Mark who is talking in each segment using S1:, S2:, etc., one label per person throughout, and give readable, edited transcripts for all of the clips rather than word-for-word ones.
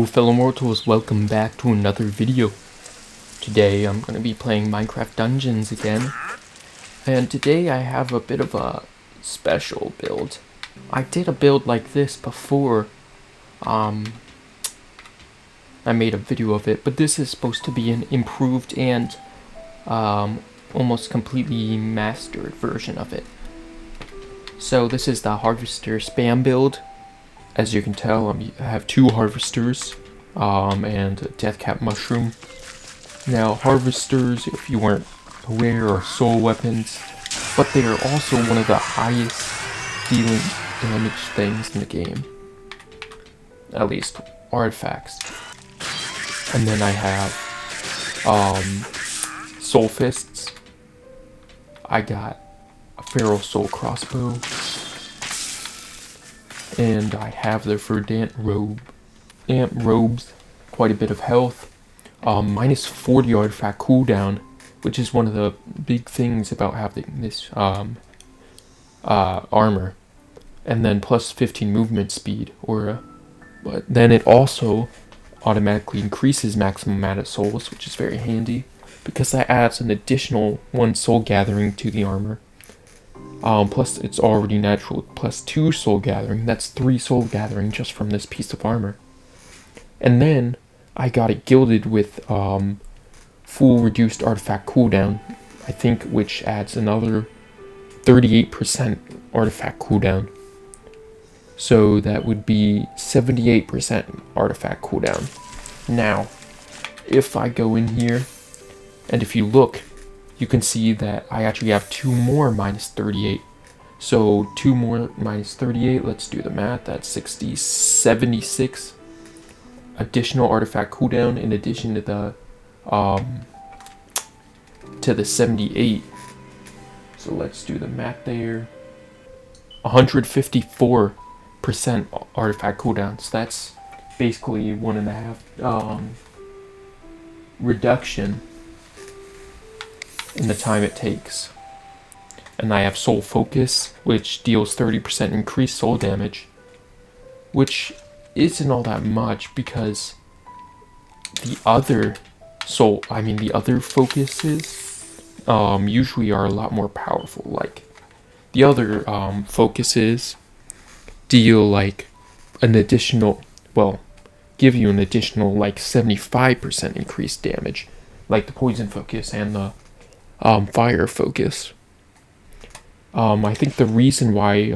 S1: fellow mortals, welcome back to another video. Today I'm going to be playing Minecraft Dungeons again, and today I have a bit of a special build. I did a build like this before, I made a video of it, but this is supposed to be an improved and almost completely mastered version of it. So this is the Harvester Spam build. As you can tell, I have two Harvesters and a Deathcap Mushroom. Now, Harvesters, if you weren't aware, are soul weapons, but they are also one of the highest dealing damage things in the game. At least, artifacts. And then I have Soul Fists. I got a Feral Soul Crossbow. And I have the Verdant Robes, quite a bit of health, minus 40 artifact cooldown, which is one of the big things about having this armor, and then plus 15 movement speed aura. But then it also automatically increases maximum amount of souls, which is very handy, because that adds an additional 1 soul gathering to the armor. Plus it's already natural, plus 2 soul gathering, that's 3 soul gathering just from this piece of armor. And then I got it gilded with full reduced artifact cooldown, I think, which adds another 38% artifact cooldown. So that would be 78% artifact cooldown. Now, if I go in here, and if you look, you can see that I actually have 2 more minus 38. So 2 more minus 38, let's do the math, that's 76 additional artifact cooldown in addition to the 78. So let's do the math there. 154% artifact cooldown. So that's basically 1.5 reduction in the time it takes. And I have Soul Focus, which deals 30% increased soul damage, which isn't all that much because the other focuses usually are a lot more powerful. Like the other focuses deal like an additional, give you an additional like 75% increased damage, like the Poison Focus and the Fire Focus. I think the reason why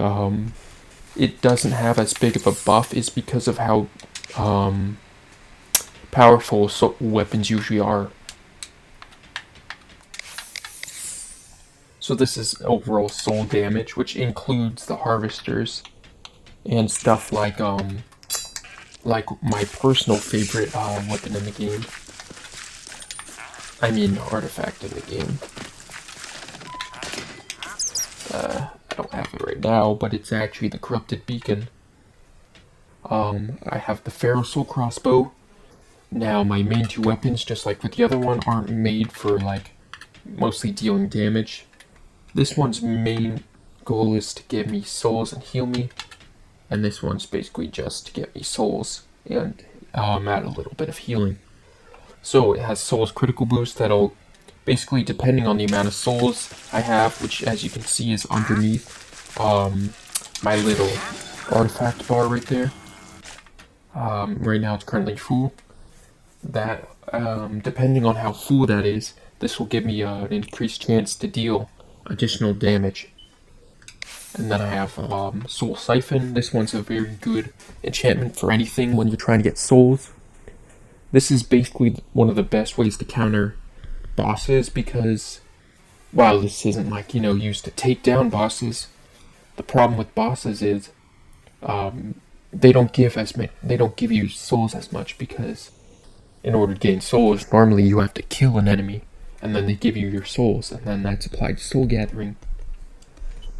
S1: it doesn't have as big of a buff is because of how powerful weapons usually are. So this is overall soul damage, which includes the Harvesters and stuff like my personal favorite weapon in the game. I mean, artifact in the game. I don't have it right now, but it's actually the Corrupted Beacon. I have the Feral Soul Crossbow. Now, my main 2 weapons, just like with the other one, aren't made for, like, mostly dealing damage. This one's main goal is to give me souls and heal me. And this one's basically just to get me souls and add a little bit of healing. So, it has Souls Critical Boost that'll basically, depending on the amount of souls I have, which as you can see is underneath my little artifact bar right there. Right now it's currently full. That, depending on how full that is, this will give me an increased chance to deal additional damage. And then I have Soul Siphon. This one's a very good enchantment for anything when you're trying to get souls. This is basically one of the best ways to counter bosses, because while this isn't like, used to take down bosses, the problem with bosses is they don't give you souls as much, because in order to gain souls, normally you have to kill an enemy and then they give you your souls, and then that's applied to soul gathering.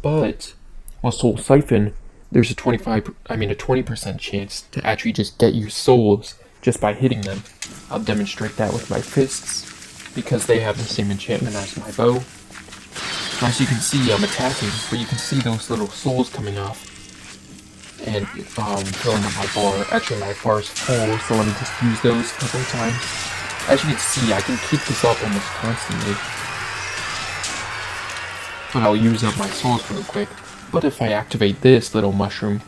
S1: But with Soul Siphon, there's a 20% chance to actually just get you souls just by hitting them. I'll demonstrate that with my fists, because they have the same enchantment as my bow. So as you can see, I'm attacking, but you can see those little souls coming off. and filling up my bar. Actually, my bar is full, so let me just use those a couple of times. As you can see, I can keep this up almost constantly. But I'll use up my souls real quick. But if I activate this little mushroom,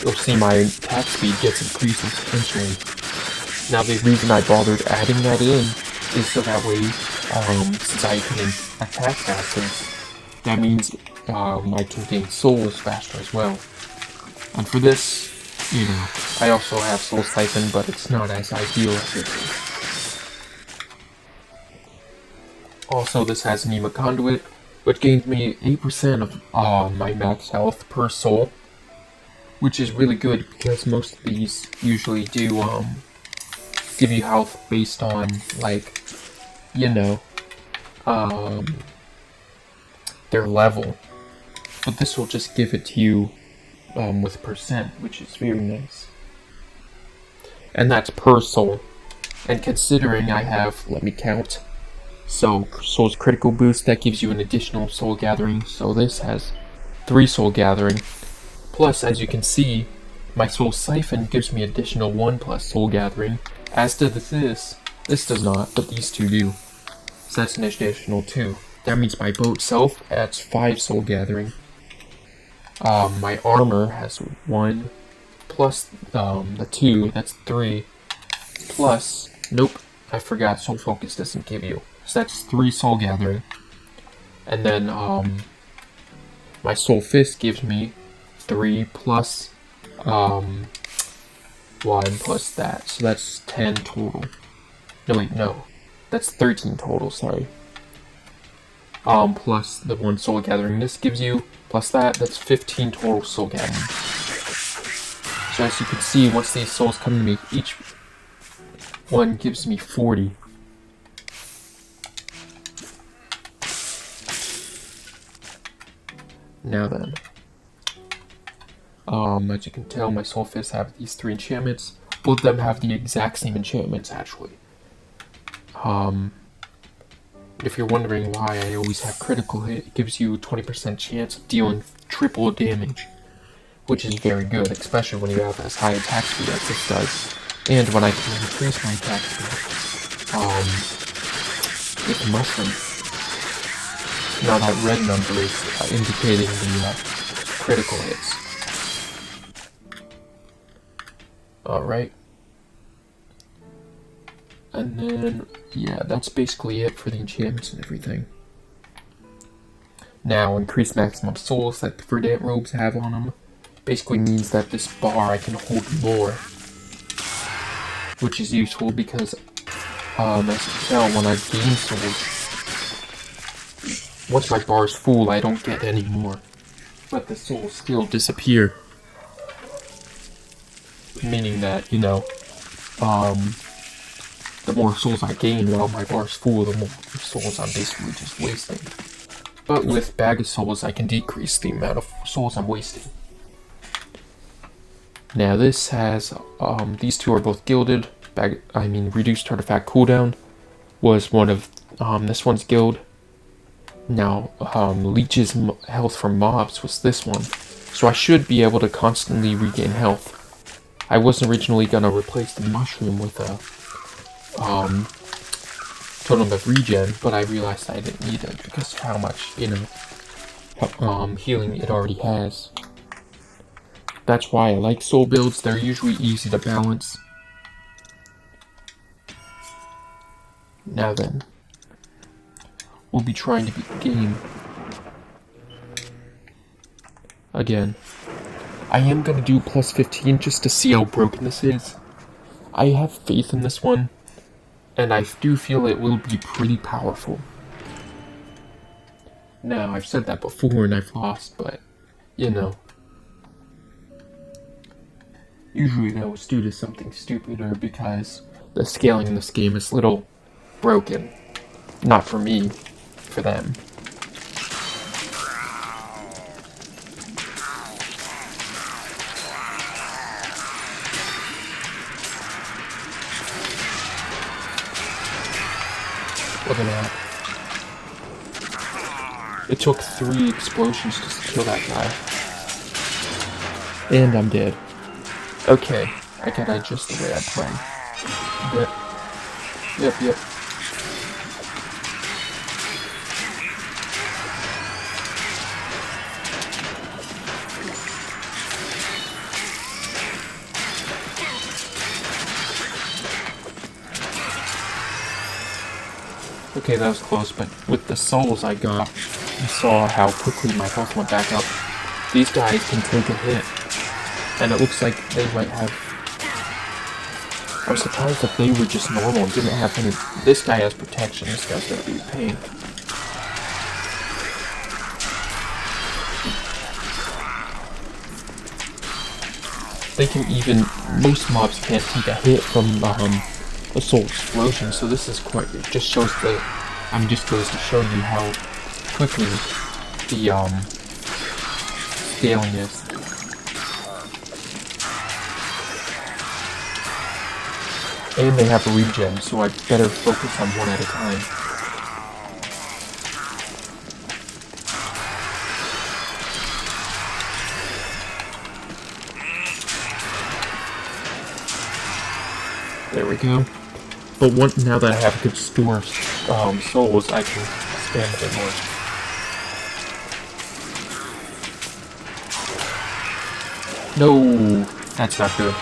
S1: you'll see my attack speed gets increased exponentially. Now the reason I bothered adding that in is so that way, since I can attack faster, that means I can gain souls faster as well. And for this, you know, I also have Soul Siphon, but it's not as ideal as it is. Also, this has Anima Conduit, which gains me 8% of my max health per soul, which is really good because most of these usually do give you health based on, like, you know, their level. But this will just give it to you with percent, which is very nice. And that's per soul. And considering I have, let me count. So, Soul's Critical Boost, that gives you an additional Soul Gathering. So this has 3 Soul Gathering. Plus, as you can see, my Soul Siphon gives me additional 1+ Soul Gathering. As does this does not, but these two do. So that's an additional 2. That means my bow itself adds 5 Soul Gathering. My armor has 1, plus the 2, that's 3, plus, nope, I forgot, Soul Focus doesn't give you. So that's 3 Soul Gathering. And then, my Soul Fist gives me 3 plus, 1 plus that, so that's 10 total. No, wait, no. That's 13 total, sorry. Plus the 1 Soul Gathering this gives you, plus that's 15 total Soul Gathering. So as you can see, once these souls come to me, each one gives me 40. Now then, as you can tell, my Soul Fists have these 3 enchantments. Both of them have the exact same enchantments, actually. If you're wondering why I always have critical hit, it gives you a 20% chance of dealing triple damage, which is very good, especially when you have as high attack speed as this does. And when I can increase my attack speed, with mushroom. Now that red number is indicating the critical hits. Alright. And then, yeah, that's basically it for the enchantments and everything. Now, increased maximum souls that the Verdant Robes have on them basically means that this bar I can hold more. Which is useful because, as you can tell, when I gain souls, once my bar is full, I don't get any more. But the souls still disappear. Meaning that, you know, the more souls I gain while my bar's full, the more souls I'm basically just wasting. But with Bag of Souls, I can decrease the amount of souls I'm wasting. Now this has, these two are both gilded. Reduced artifact cooldown was one of, this one's guild. Now, Leech's health from mobs was this one. So I should be able to constantly regain health. I was originally gonna replace the mushroom with a, Totem of Regen, but I realized I didn't need it because of how much, you know, healing it already has. That's why I like soul builds, they're usually easy to balance. Now then, we'll be trying to beat the game. Again, I am gonna do plus 15 just to see how broken this is. I have faith in this one, and I do feel it will be pretty powerful. Now, I've said that before and I've lost, but, you know. Usually that was due to something stupid or because the scaling in this game is a little broken. Not for me, for them. Look at that. It took 3 explosions just to kill that guy. And I'm dead. Okay, I got digest the way I play. Yep. Okay, that was close, but with the souls I got, I saw how quickly my health went back up. These guys can take a hit, and it looks like they might have... I was surprised if they were just normal and didn't have any... This guy has protection, this guy's gonna be a pain. They can even... Most mobs can't take a hit from a soul explosion, so this is quite... It just shows the... just goes to show you how quickly the scaling is. And they have a regen, so I better focus on one at a time. There we go. But now that I have a good store of souls, I can spam a bit more. No, that's not good.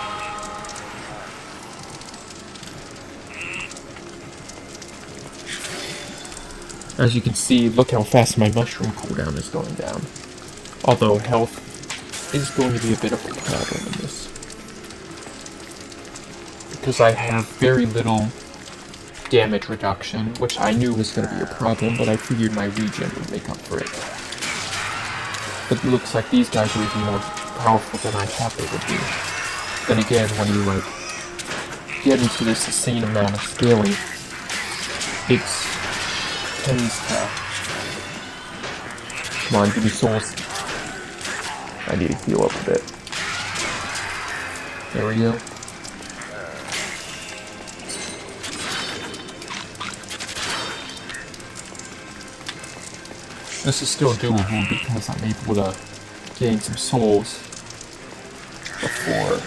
S1: As you can see, look how fast my mushroom cooldown is going down. Although health is going to be a bit of a problem in this. Because I have very little damage reduction, which I knew was going to be a problem, but I figured my regen would make up for it. But it looks like these guys are even more powerful than I thought they would be. Then again, when you get into this insane amount of scaling, it tends to... Come on, give me souls. I need to heal up a bit. There we go. This is still doable because I'm able to gain some souls before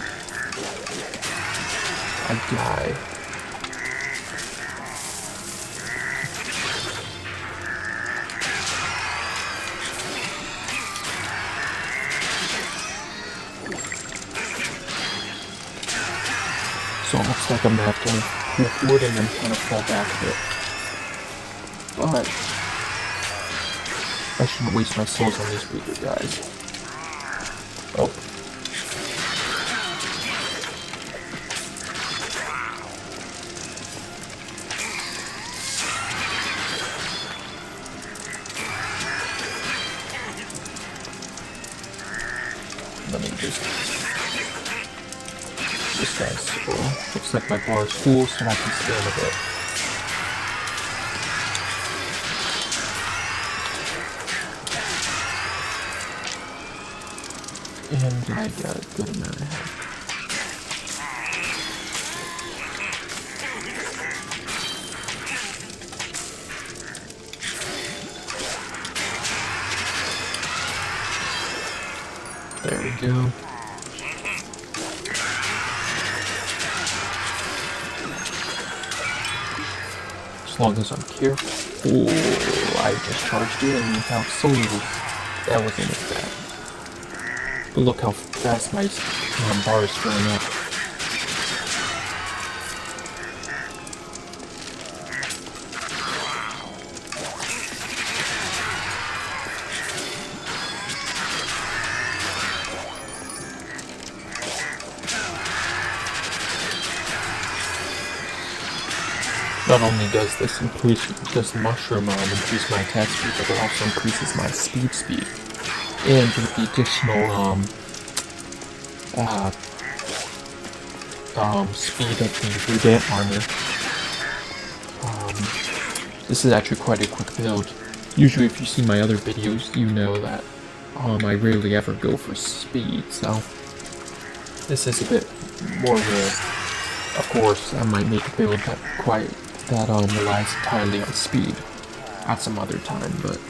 S1: I die. So it looks like I'm gonna have to move forward and then kind of fall back a bit. But I shouldn't waste my souls on these bigger guys. Oh. Let me just... This guy's cool. Looks like my bar is full, so I can spam a bit. And I got a good amount of health. There we go. As long as I'm careful. Oh, I just charged in without souls. That wasn't as bad. But look how fast my bar is filling up. Not only does this mushroom increase my attack speed, but it also increases my speed. And with the additional speed of the Verdant armor, this is actually quite a quick build. Usually if you see my other videos, you know that I rarely ever go for speed, so this is a bit more rare. Of course, I might make a build that relies entirely on speed at some other time, but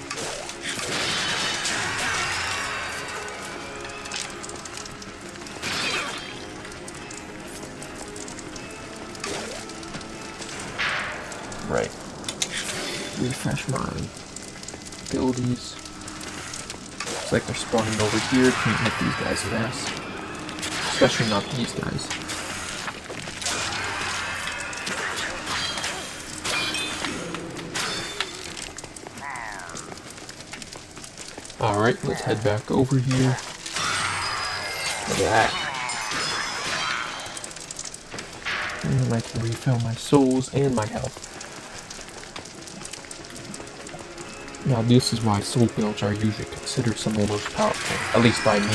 S1: refresh my abilities. Looks like they're spawning over here. Can't hit these guys' ass. Especially not these guys. Alright, let's head back over here. Look at that. And then I can refill my souls and my health. Now this is why soul builds are usually considered some of the most powerful, at least by me.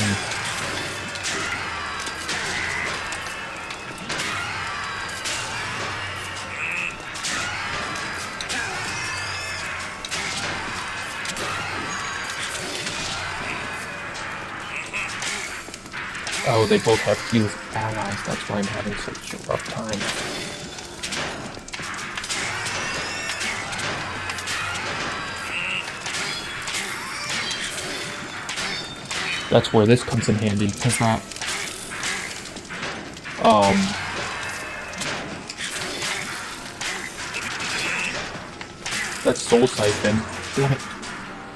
S1: Oh, they both have healed allies, that's why I'm having such a rough time. That's where this comes in handy, because that soul siphon, damn it,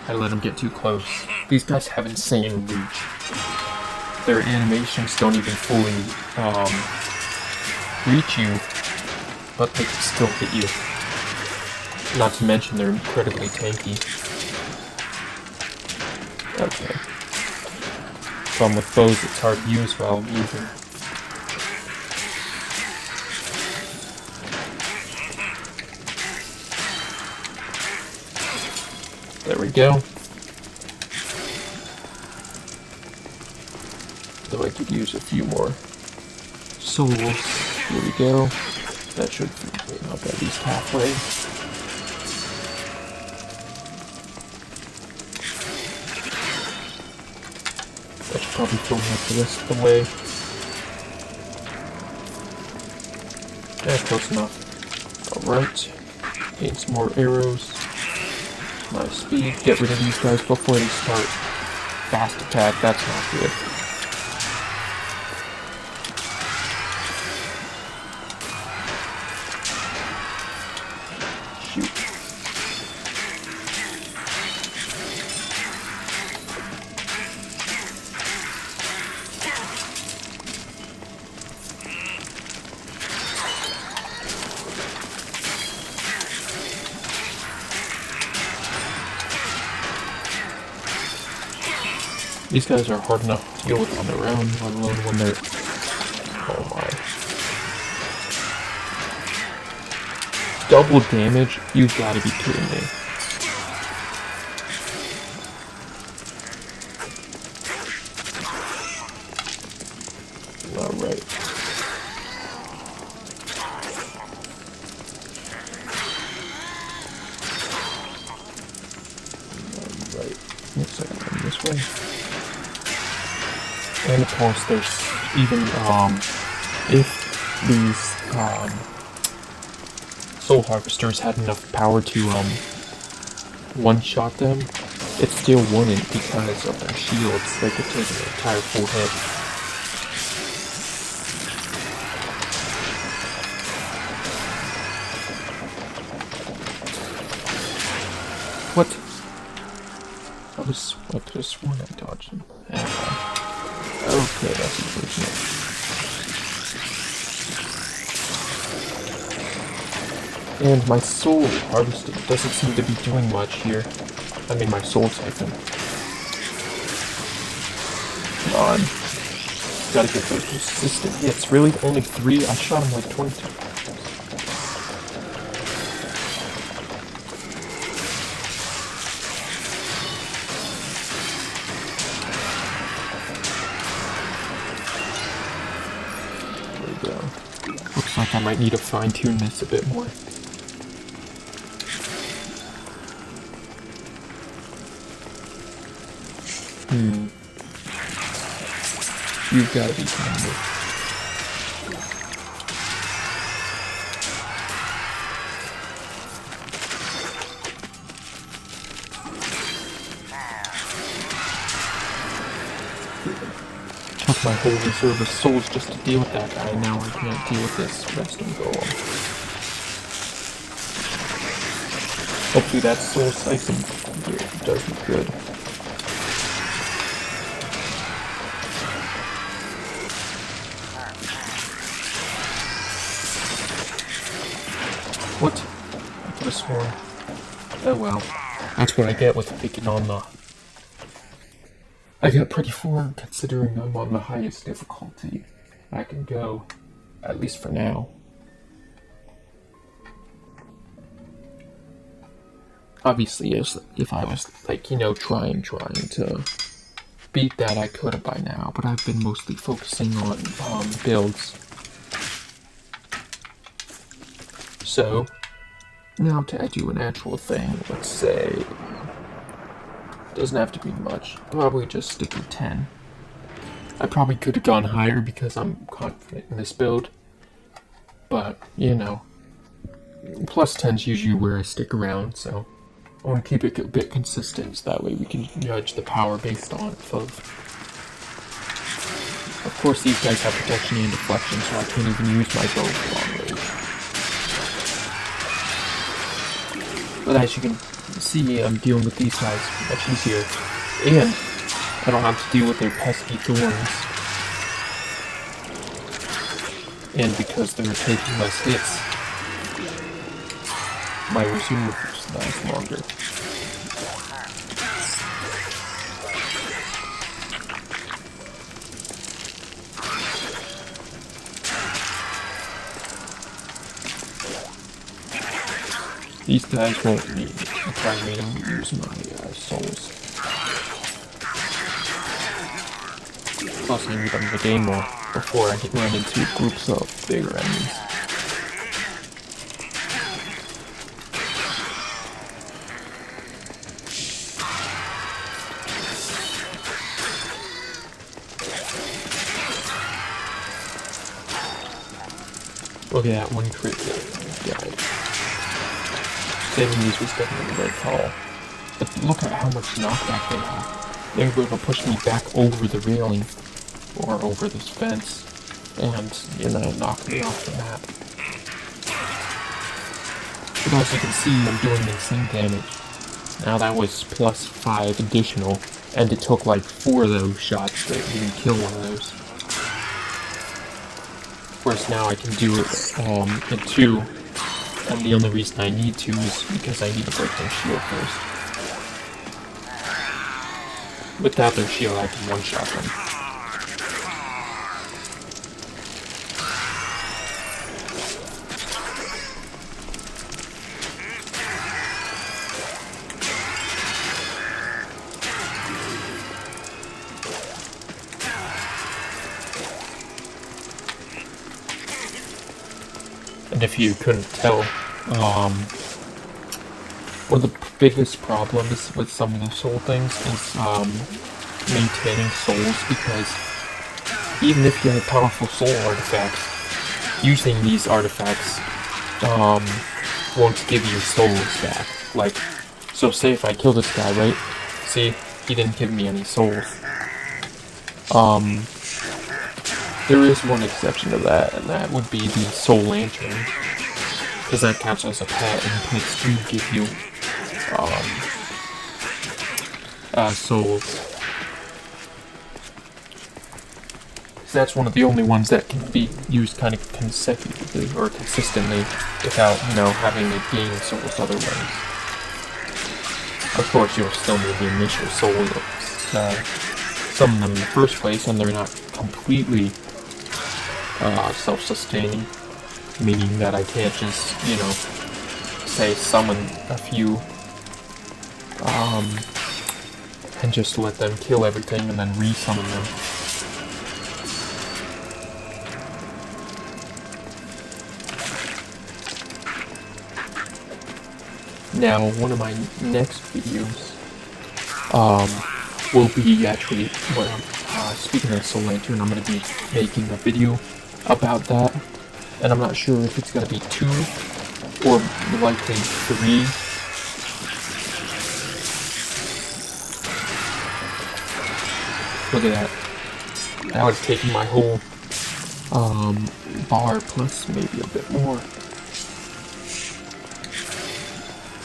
S1: I let him get too close. These guys have insane reach. Their animations don't even fully, reach you, but they can still hit you. Not to mention they're incredibly tanky. Okay. Problem with bows, it's hard to use while moving. There we go. Though I could use a few more souls. Here we go. That should free me up at least halfway. That should probably fill me up the rest of the way. Yeah, close enough. Alright. Gain some more arrows. My speed. Get rid of these guys before they start. Fast attack, that's not good. Shoot. These guys are hard enough to deal with on their own, let alone when they're... Oh my. Double damage? You gotta be kidding me. Alright. Alright. Looks like I'm going this way. And of course, there's even, if these, soul harvesters had enough power to, one-shot them, it still wouldn't because of their shields. They could take an entire full hit. What? I could have sworn I dodged him. Okay, that's unfortunate. And my soul harvesting doesn't seem to be doing much here. I mean, my soul siphon. Come on. Gotta get those consistent hits. Really? Only 3? I shot him like 20 times. Looks like I might need to fine-tune this a bit more. You've got to be kidding me. Took my whole reserve of souls just to deal with that guy, now I can't deal with this resting golem. Hopefully that soul siphon does me good. What? I could have sworn. Oh well. That's what I get with picking on the... I got pretty far considering I'm on the highest difficulty I can go, at least for now. Obviously, if I was, like, you know, trying to beat that, I could have by now, but I've been mostly focusing on builds. So, now to do an actual thing, let's say, doesn't have to be much, probably just stick with 10. I probably could have gone higher because I'm confident in this build, but, you know, plus 10's usually where I stick around, so I want to keep it a bit consistent, so that way we can judge the power based on both. Of course, these guys have protection and deflection, so I can't even use my bow for long range. But as you can see, I'm dealing with these guys much easier, and I don't have to deal with their pesky thorns. And because they're taking less hits, my resume lasts longer. These guys won't require me to use my souls. Plus I need them to gain more before I get run into groups of bigger enemies. Look at that one crit guy. Saving these was definitely a great call. But look at how much knockback they have. They're able to push me back over the railing, or over this fence, and, you know, knock me off the map. But as you can see, I'm doing insane damage. Now that was plus 5 additional, and it took like 4 of those shots to even kill one of those. Whereas now I can do it in 2, and the only reason I need to is because I need to break their shield first. Without their shield, I can one-shot them. And if you couldn't tell, one of the biggest problems with some of the soul things is maintaining souls, because even if you have powerful soul artifacts, using these artifacts won't give you souls back. Like, so say if I kill this guy, right? See, he didn't give me any souls. There is one exception to that, and that would be the Soul Lantern, because that counts as a pet, and pets do give you souls. So that's one of the only ones that can be used kind of consecutively or consistently without, you know, having to gain souls otherwise. Of course, you'll still need the initial soul summon them in the first place, and they're not completely self-sustaining, meaning that I can't just, you know, say summon a few and just let them kill everything and then re-summon them. Now, one of my next videos will be actually, well, speaking of Soul Lantern, I'm going to be making a video about that, and I'm not sure if it's going to be 2 or likely 3. Look at that. That would have taken my whole bar plus maybe a bit more.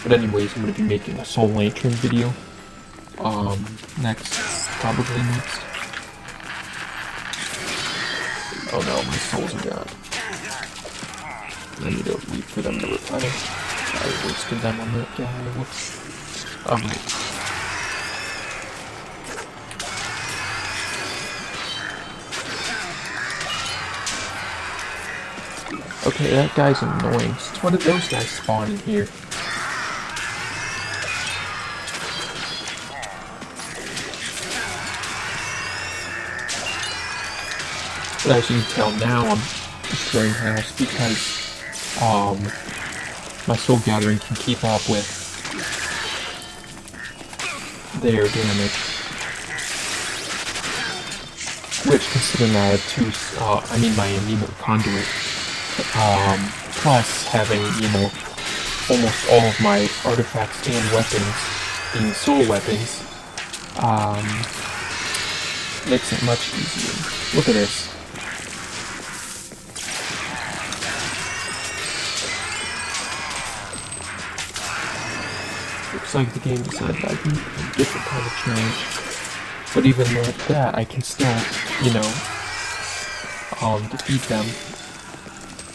S1: But anyways, I'm going to be making a Soul Lantern video. Next. Probably next. Oh no, my souls are gone. I need to wait for them to replenish. I wasted them on that guy. Whoops. Alright. Okay, that guy's annoying. Since when did those guys spawn in here? But as you can tell now, I'm destroying house because my soul gathering can keep up with their damage. Which, considering I have two, my Anemo conduit, plus having, almost all of my artifacts and weapons being soul weapons, makes it much easier. Look at this. Looks like the game decided I can do a different kind of challenge. But even like that, I can still, defeat them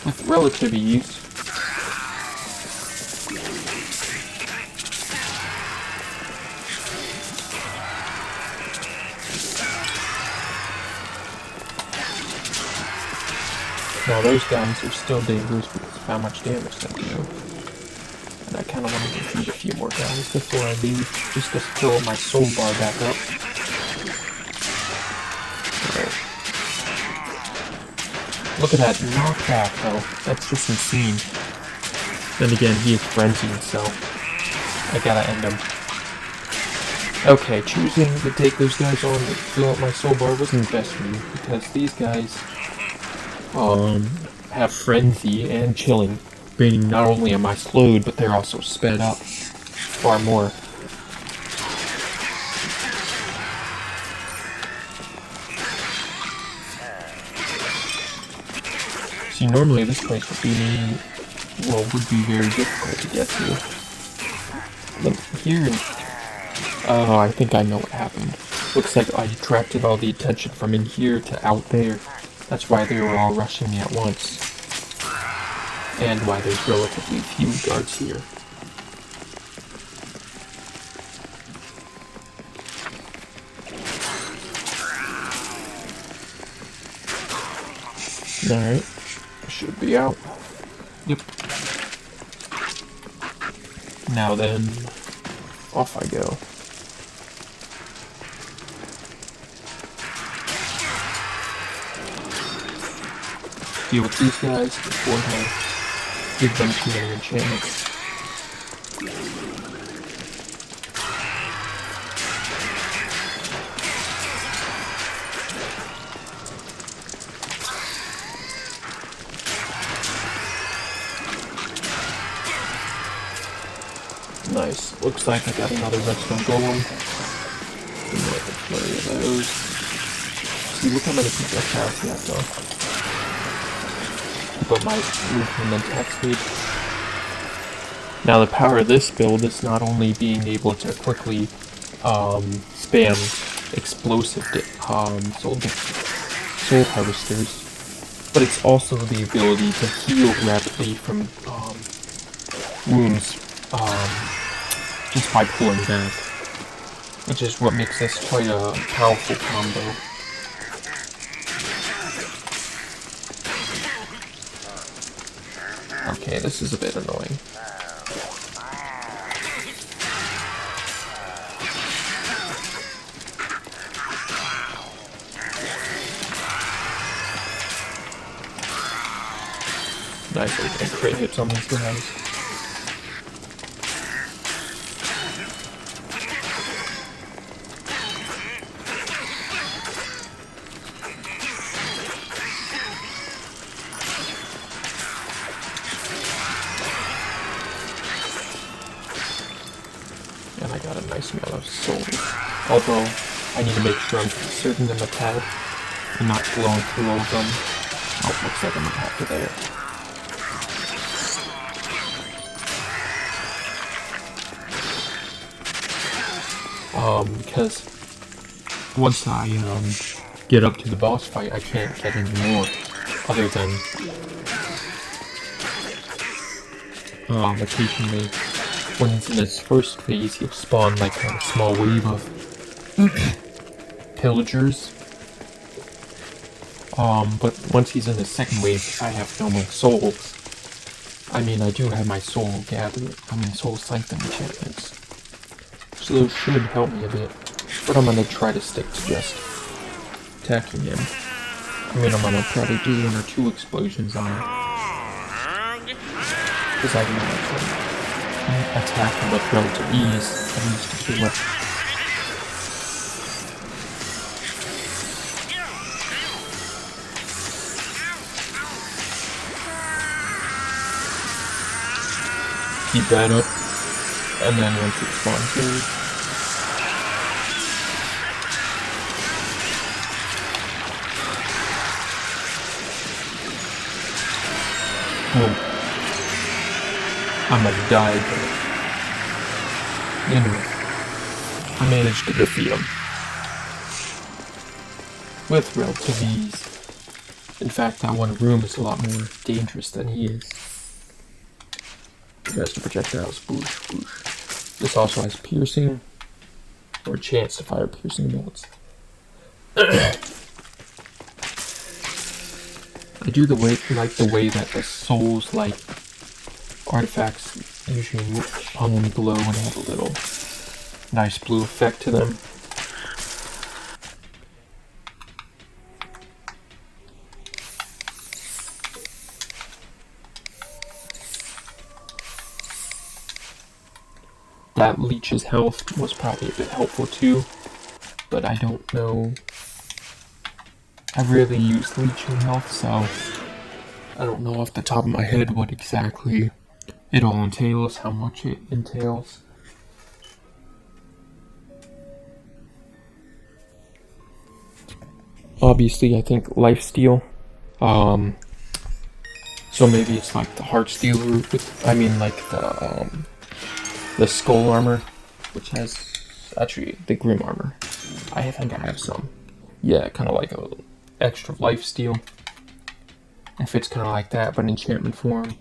S1: with relative ease. Now those guys are still dangerous because of how much damage they do. And I kind of want to defeat a few more guys before I leave, just to fill my soul bar back up. Alright. Look at that knockback though, that's just insane. Then again, he is frenzied, so I gotta end him. Okay, choosing to take those guys on to fill up my soul bar wasn't the best move, because these guys have frenzy and chilling, meaning not only am I slowed, but they're also sped up far more. See, normally this place would be very difficult to get to. But here, oh, I think I know what happened. Looks like I attracted all the attention from in here to out there. That's why they were all rushing me at once. And why there's relatively few guards here. Alright. Should be out. Yep. Now then, off I go. Deal with these guys before I give them too many enchantments. Nice. Looks like I got another redstone golem. Like a flurry of those. See, look how many projectiles he has though. But my movement and attack speed. Now the power of this build is not only being able to quickly spam explosive soul harvesters, but it's also the ability to heal rapidly from wounds just by pulling back, which is what makes this quite a powerful combo. Okay, this is a bit annoying. Nice, I can crit hits on these guys. And I got a nice amount of souls. Although, I need to make sure I'm conserving them a tad and not blowing through all of them. Oh, looks like I'm gonna have to there. Because once I get up to the boss fight, I can't get any more, other than occasionally when he's in his first phase, he'll spawn like a small wave of pillagers. But once he's in the second wave, I have no more souls. I mean, I do have my soul sanctum enchantments, so those should help me a bit. But I'm gonna try to stick to just attacking him. I mean, I'm gonna probably do 1 or 2 explosions on him, because I can attack him with relative ease, at least to kill him. Keep that up, and then once it spawns in, I might have died, but anyway, I managed to defeat him with relative ease. In fact, that one room is a lot more dangerous than he is. It has projectiles, boosh, boosh. This also has piercing, or a chance to fire piercing bolts. I do like the way that the souls-like artifacts usually glow and have a little nice blue effect to them. That leech's health was probably a bit helpful too, but I don't know. I've rarely used leeching health, so I don't know off the top of my head what exactly it all entails, how much it entails. Obviously, I think lifesteal. So maybe it's like the heartsteel route. The skull armor, which has actually the grim armor. I think I have some. Yeah, kind of like a extra lifesteal. If it's kind of like that, but in enchantment form.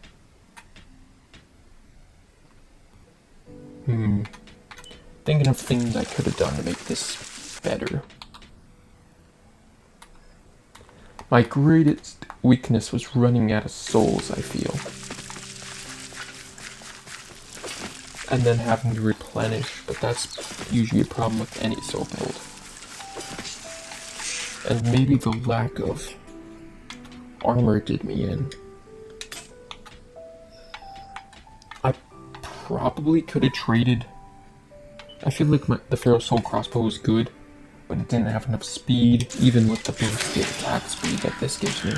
S1: Thinking of things I could have done to make this better. My greatest weakness was running out of souls, I feel. And then having to replenish, but that's usually a problem with any soul build. And maybe the lack of armor did me in. I probably could have traded. I feel like the Pharaoh Soul crossbow was good, but it didn't have enough speed, even with the boosted attack speed that this gives me.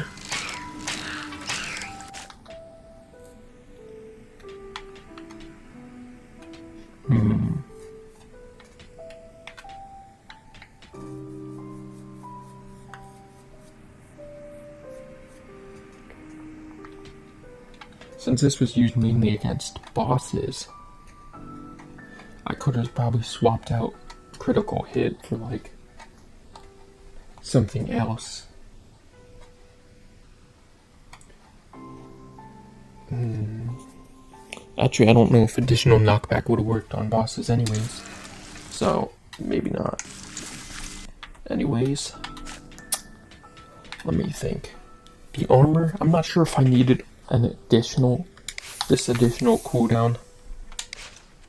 S1: Since this was used mainly against bosses, I could have probably swapped out critical hit for like something else. Actually, I don't know if additional knockback would have worked on bosses anyways, so maybe not. Anyways, let me think. The armor, I'm not sure if I needed this additional cooldown.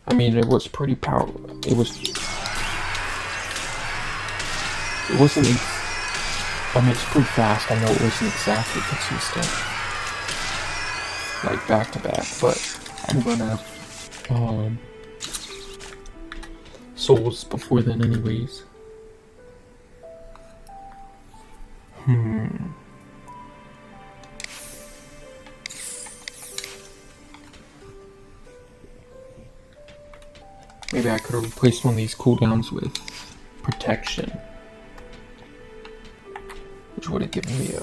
S1: I mean, it was pretty powerful. It wasn't. I mean, it's pretty fast. I know it wasn't exactly consistent, like back to back, but I'm gonna have souls before then, anyways. Maybe I could have replaced one of these cooldowns with protection, which would have given me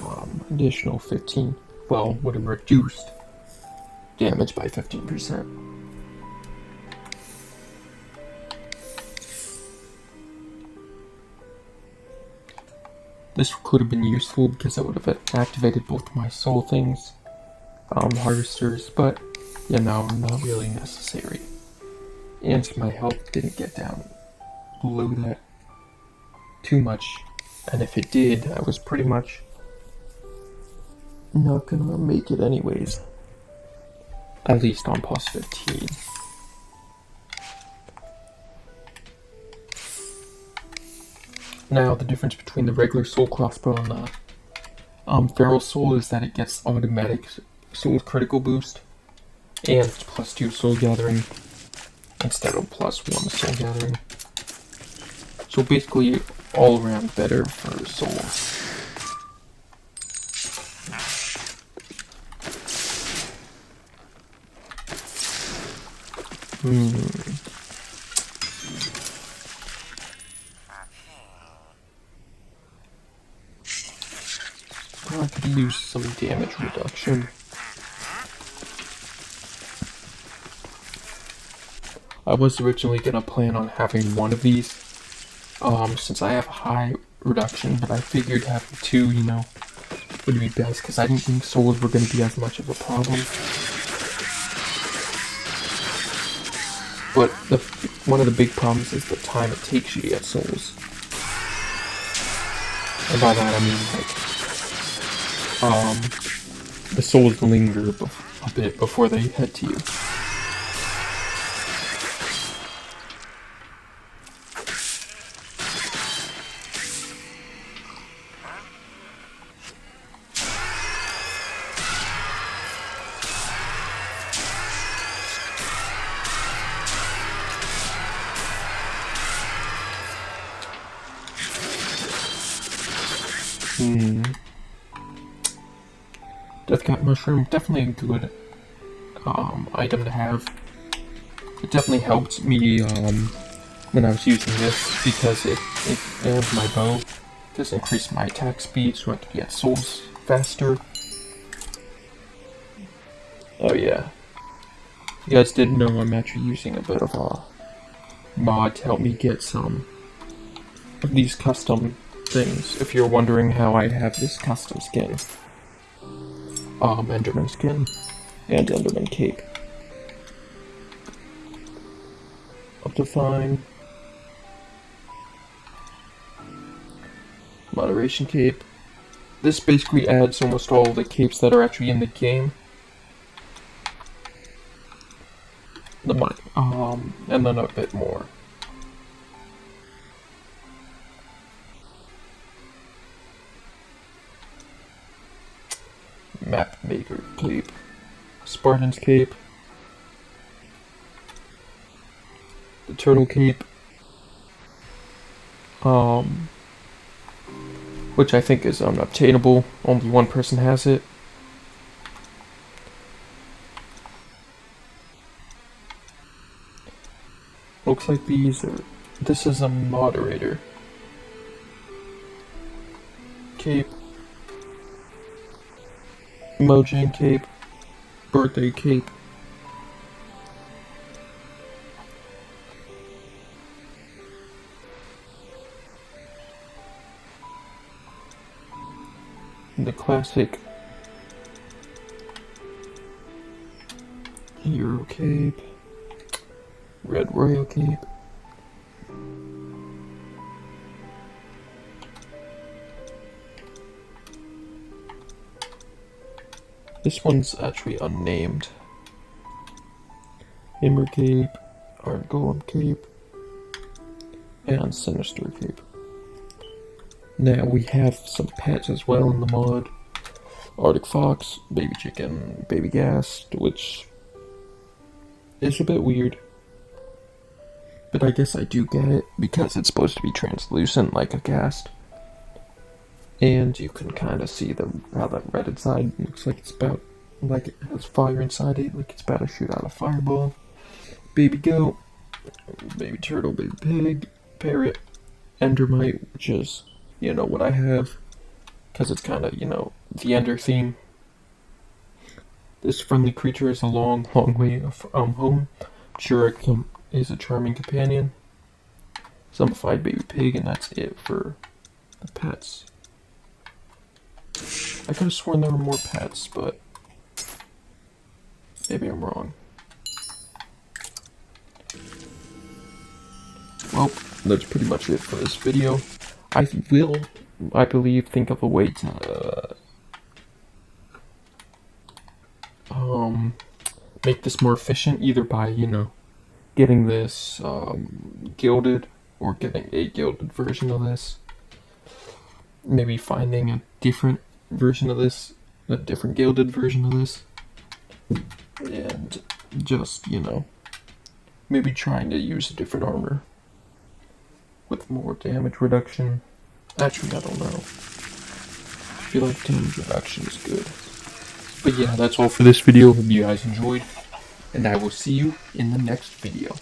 S1: additional 15. Well, would have reduced damage by 15%. This could have been useful because it would have activated both my soul things, harvesters, but you know, not really necessary. And my health didn't get down below that too much, and if it did, I was pretty much not gonna make it anyways. At least on plus 15. Now, the difference between the regular soul crossbow and the feral soul is that it gets automatic soul critical boost, and it's plus 2 soul gathering instead of plus 1 soul gathering. So basically, all around better for souls. I could use some damage reduction. I was originally gonna plan on having one of these, since I have a high reduction, but I figured having two, you know, would be best, because I didn't think souls were gonna be as much of a problem. But one of the big problems is the time it takes you to get souls. And by that I mean, like, the souls linger a bit before they head to you. Deathcap Mushroom, definitely a good item to have. It definitely helped me when I was using this because it and my bow just increased my attack speed so I could get souls faster. Oh yeah. If you guys didn't know, I'm actually using a bit of a mod to help me get some of these custom things. If you're wondering how I have this custom skin. Enderman skin and Enderman cape. Optifine. Moderation cape. This basically adds almost all the capes that are actually in the game. And then a bit more. Map Maker cape, Spartan's cape, the Turtle cape, which I think is unobtainable. Only one person has it. Looks like this is a moderator cape. Mojang cape, birthday cape. The classic hero cape, red royal cape. This one's actually unnamed. Hammer cape, Iron Golem cape, and Sinister cape. Now we have some pets as well in the mod. Arctic Fox, Baby Chicken, Baby Ghast, which is a bit weird. But I guess I do get it, because it's supposed to be translucent like a ghast. And you can kind of see how the red inside looks like like it has fire inside it, like it's about to shoot out a fireball. Baby goat, baby turtle, baby pig, parrot, endermite, which is, you know, what I have, because it's kind of, you know, the ender theme. This friendly creature is a long, long way from home. Sure, it is a charming companion. Zombified baby pig, and that's it for the pets. I could have sworn there were more pets, but maybe I'm wrong. Well, that's pretty much it for this video. I will, I believe, think of a way to make this more efficient, either by, getting this gilded, or getting a gilded version of this. Maybe finding a different version of this, a different gilded version of this, and just, maybe trying to use a different armor with more damage reduction. Actually, I don't know. I feel like damage reduction is good. But yeah, that's all for this video. Hope you guys enjoyed, and I will see you in the next video.